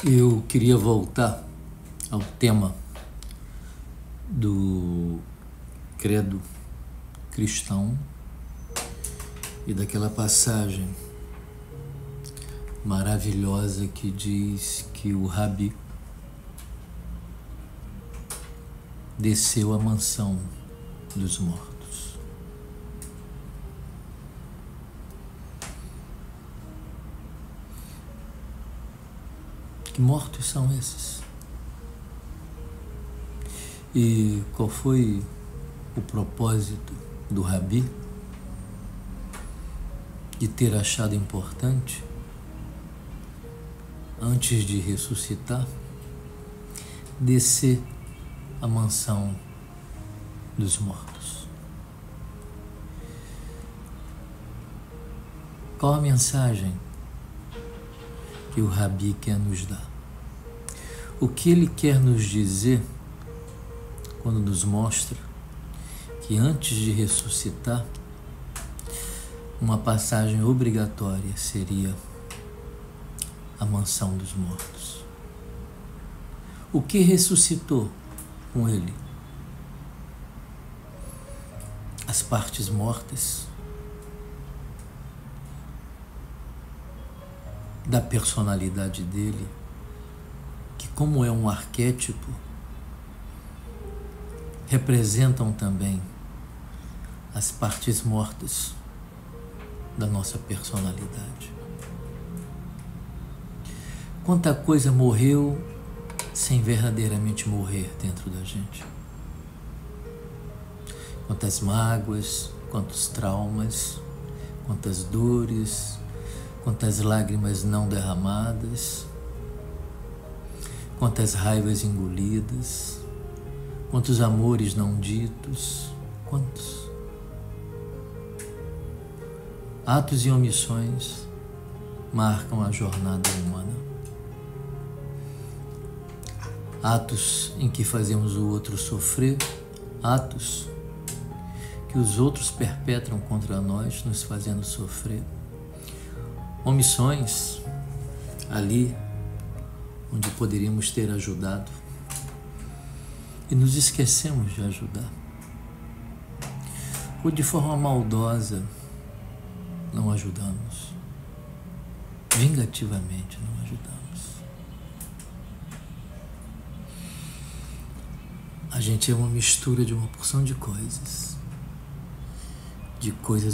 Eu queria voltar ao tema do credo cristão e daquela passagem maravilhosa que diz que o Rabi desceu à mansão dos mortos. Que mortos são esses? E qual foi o propósito do Rabi de ter achado importante, antes de ressuscitar, descer à mansão dos mortos? Qual a mensagem que o Rabi quer nos dar? O que ele quer nos dizer quando nos mostra que antes de ressuscitar, uma passagem obrigatória seria a mansão dos mortos? O que ressuscitou com ele? As partes mortas da personalidade dele, que, como é um arquétipo, representam também as partes mortas da nossa personalidade. Quanta coisa morreu sem verdadeiramente morrer dentro da gente. Quantas mágoas, quantos traumas, quantas dores, quantas lágrimas não derramadas, quantas raivas engolidas, quantos amores não ditos, quantos atos e omissões marcam a jornada humana. Atos em que fazemos o outro sofrer, atos que os outros perpetram contra nós, nos fazendo sofrer. Omissões ali onde poderíamos ter ajudado e nos esquecemos de ajudar. Ou de forma maldosa não ajudamos. Vingativamente não ajudamos. A gente é uma mistura de uma porção de coisas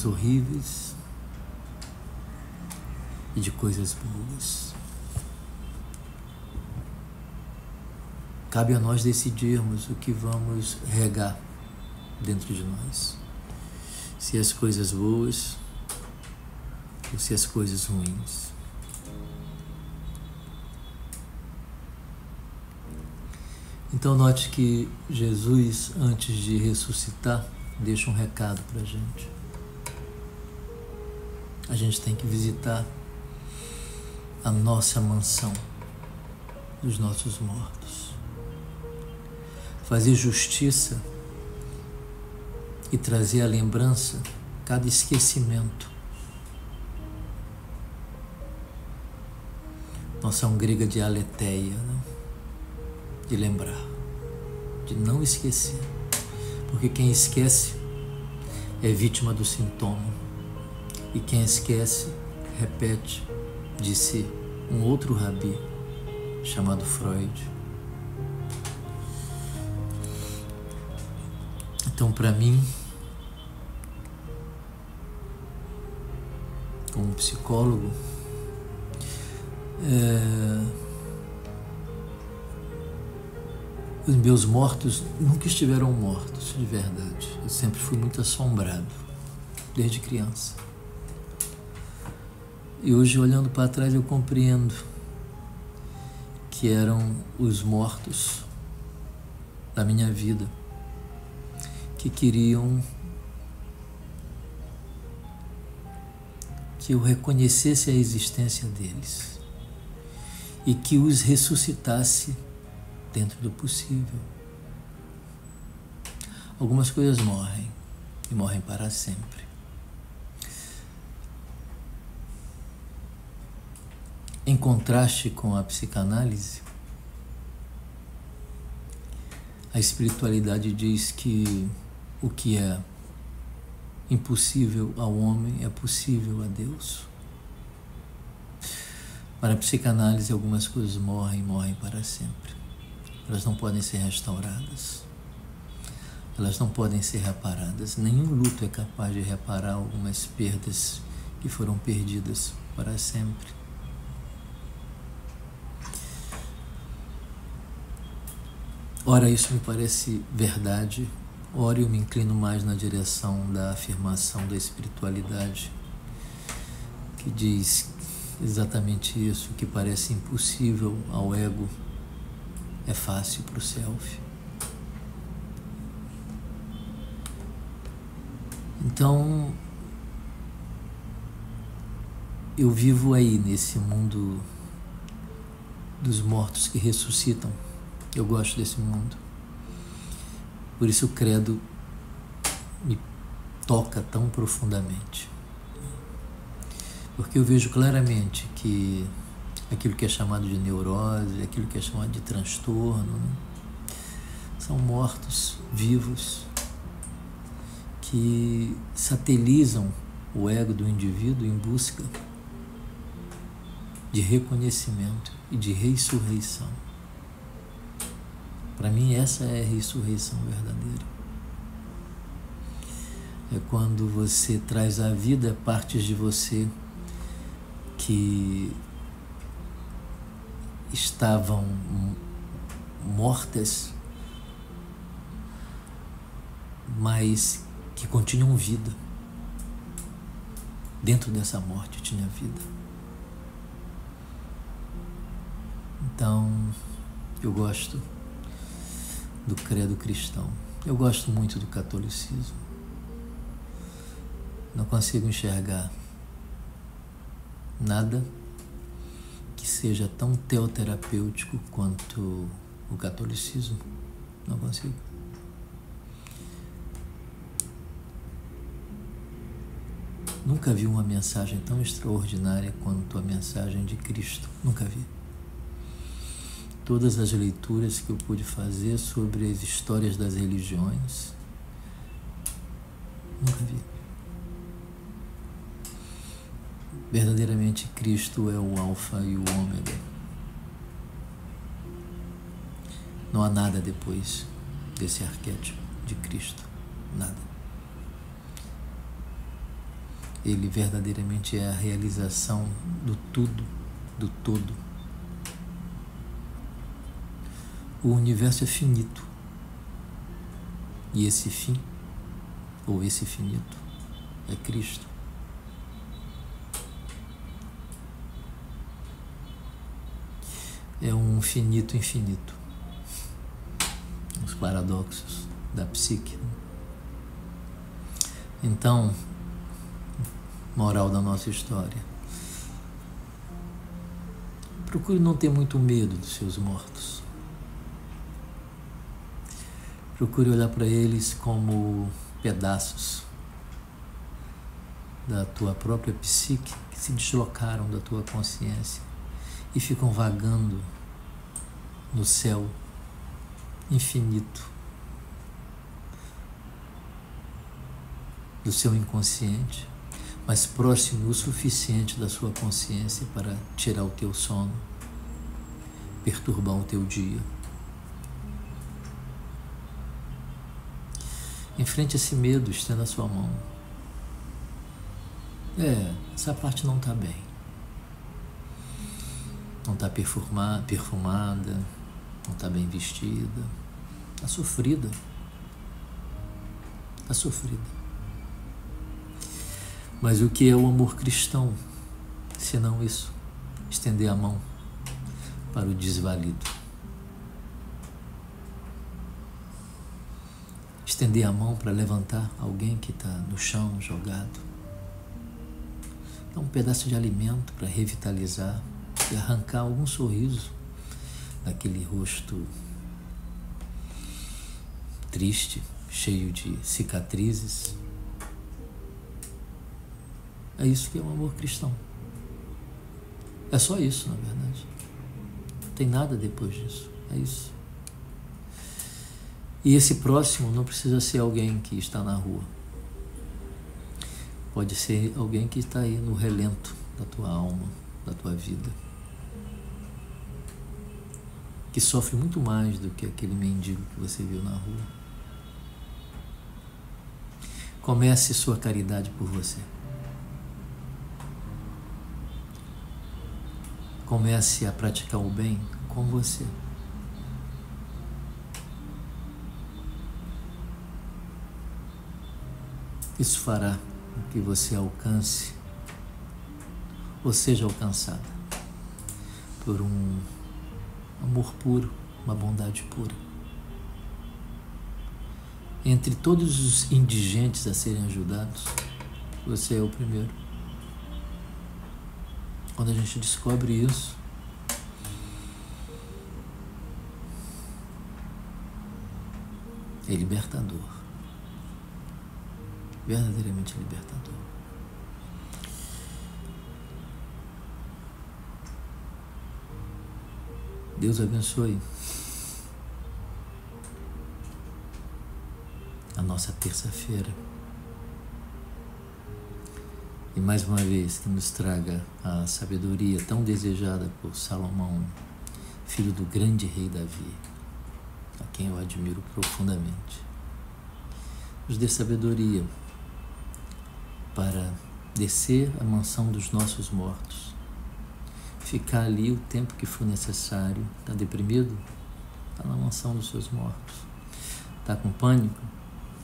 horríveis e de coisas boas. Cabe a nós decidirmos o que vamos regar dentro de nós. Se as coisas boas ou se as coisas ruins. Então note que Jesus, antes de ressuscitar, deixa um recado para a gente. A gente tem que visitar a nossa mansão dos nossos mortos. Fazer justiça e trazer à lembrança cada esquecimento. Noção grega de aletheia, né? De lembrar, de não esquecer. Porque quem esquece é vítima do sintoma. E quem esquece, repete, disse um outro Rabi chamado Freud. Então, para mim, como psicólogo, os meus mortos nunca estiveram mortos, de verdade. Eu sempre fui muito assombrado, desde criança. E hoje, olhando para trás, eu compreendo que eram os mortos da minha vida que queriam que eu reconhecesse a existência deles e que os ressuscitasse dentro do possível. Algumas coisas morrem e morrem para sempre. Em contraste com a psicanálise, a espiritualidade diz que o que é impossível ao homem é possível a Deus. Para a psicanálise, algumas coisas morrem para sempre. Elas não podem ser restauradas. Elas não podem ser reparadas. Nenhum luto é capaz de reparar algumas perdas que foram perdidas para sempre. Ora, isso me parece verdade. Ora, eu me inclino mais na direção da afirmação da espiritualidade, que diz exatamente isso, que parece impossível ao ego, é fácil para o self. Então, eu vivo aí nesse mundo dos mortos que ressuscitam. Eu gosto desse mundo. Por isso o credo me toca tão profundamente. Porque eu vejo claramente que aquilo que é chamado de neurose, aquilo que é chamado de transtorno, né, são mortos vivos que satelizam o ego do indivíduo em busca de reconhecimento e de ressurreição. Para mim, essa é a ressurreição verdadeira. É quando você traz à vida partes de você que estavam mortas, mas que continuam vida. Dentro dessa morte tinha vida. Então, eu gosto do credo cristão. Eu gosto muito do catolicismo. Não consigo enxergar nada que seja tão teoterapêutico quanto o catolicismo. Não consigo. Nunca vi uma mensagem tão extraordinária quanto a mensagem de Cristo. Nunca vi. Todas as leituras que eu pude fazer sobre as histórias das religiões, nunca vi. Verdadeiramente, Cristo é o alfa e o ômega. Não há nada depois desse arquétipo de Cristo. Nada. Ele verdadeiramente é a realização do tudo, do todo. O universo é finito. E esse fim, ou esse finito, é Cristo. É um finito infinito. Os paradoxos da psique. Então, moral da nossa história: procure não ter muito medo dos seus mortos. Procure olhar para eles como pedaços da tua própria psique que se deslocaram da tua consciência e ficam vagando no céu infinito do seu inconsciente, mas próximo o suficiente da sua consciência para tirar o teu sono, perturbar o teu dia. Enfrente esse medo, estenda a sua mão. Essa parte não está bem. Não está perfumada, não está bem vestida, está sofrida. Está sofrida. Mas o que é o amor cristão, senão isso? Estender a mão para o desvalido. Estender a mão para levantar alguém que está no chão, jogado. Dar um pedaço de alimento para revitalizar e arrancar algum sorriso daquele rosto triste, cheio de cicatrizes. É isso que é o amor cristão. É só isso, na verdade. Não tem nada depois disso. É isso. E esse próximo não precisa ser alguém que está na rua. Pode ser alguém que está aí no relento da tua alma, da tua vida, que sofre muito mais do que aquele mendigo que você viu na rua. Comece sua caridade por você. Comece a praticar o bem com você. Isso fará com que você alcance, ou seja alcançada, por um amor puro, uma bondade pura. Entre todos os indigentes a serem ajudados, você é o primeiro. Quando a gente descobre isso, é libertador. Verdadeiramente libertador. Deus abençoe a nossa terça-feira. E mais uma vez que nos traga a sabedoria tão desejada por Salomão, filho do grande rei Davi, a quem eu admiro profundamente. Nos dê sabedoria para descer à mansão dos nossos mortos, ficar ali o tempo que for necessário. Está deprimido? Está na mansão dos seus mortos. Está com pânico?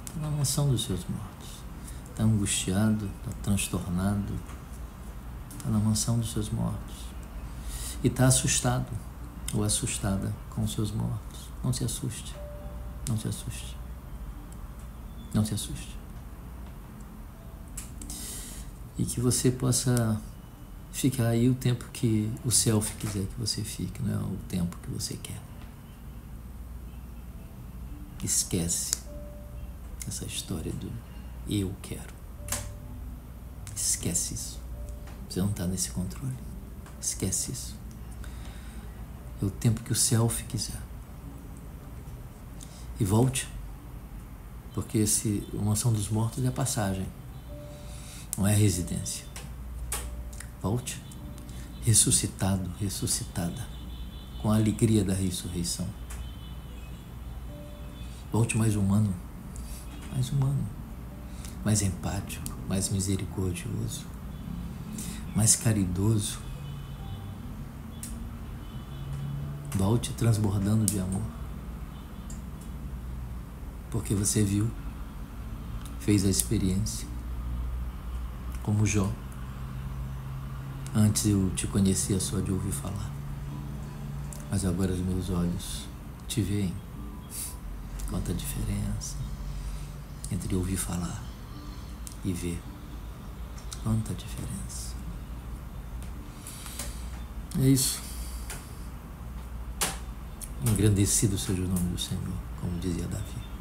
Está na mansão dos seus mortos. Está angustiado? Está transtornado? Está na mansão dos seus mortos. E está assustado ou assustada com os seus mortos. Não se assuste. Não se assuste. Não se assuste. E que você possa ficar aí o tempo que o self quiser que você fique, não é o tempo que você quer. Esquece essa história do eu quero. Esquece isso. Você não está nesse controle. Esquece isso. É o tempo que o self quiser. E volte, porque a mansão dos mortos é passagem, não é residência. Volte, ressuscitado, ressuscitada, com a alegria da ressurreição. Volte mais humano, mais empático, mais misericordioso, mais caridoso. Volte transbordando de amor, porque você viu, fez a experiência, como Jó. Antes eu te conhecia só de ouvir falar, mas agora os meus olhos te veem. Quanta diferença entre ouvir falar e ver. Quanta diferença. É isso. Engrandecido seja o nome do Senhor, como dizia Davi.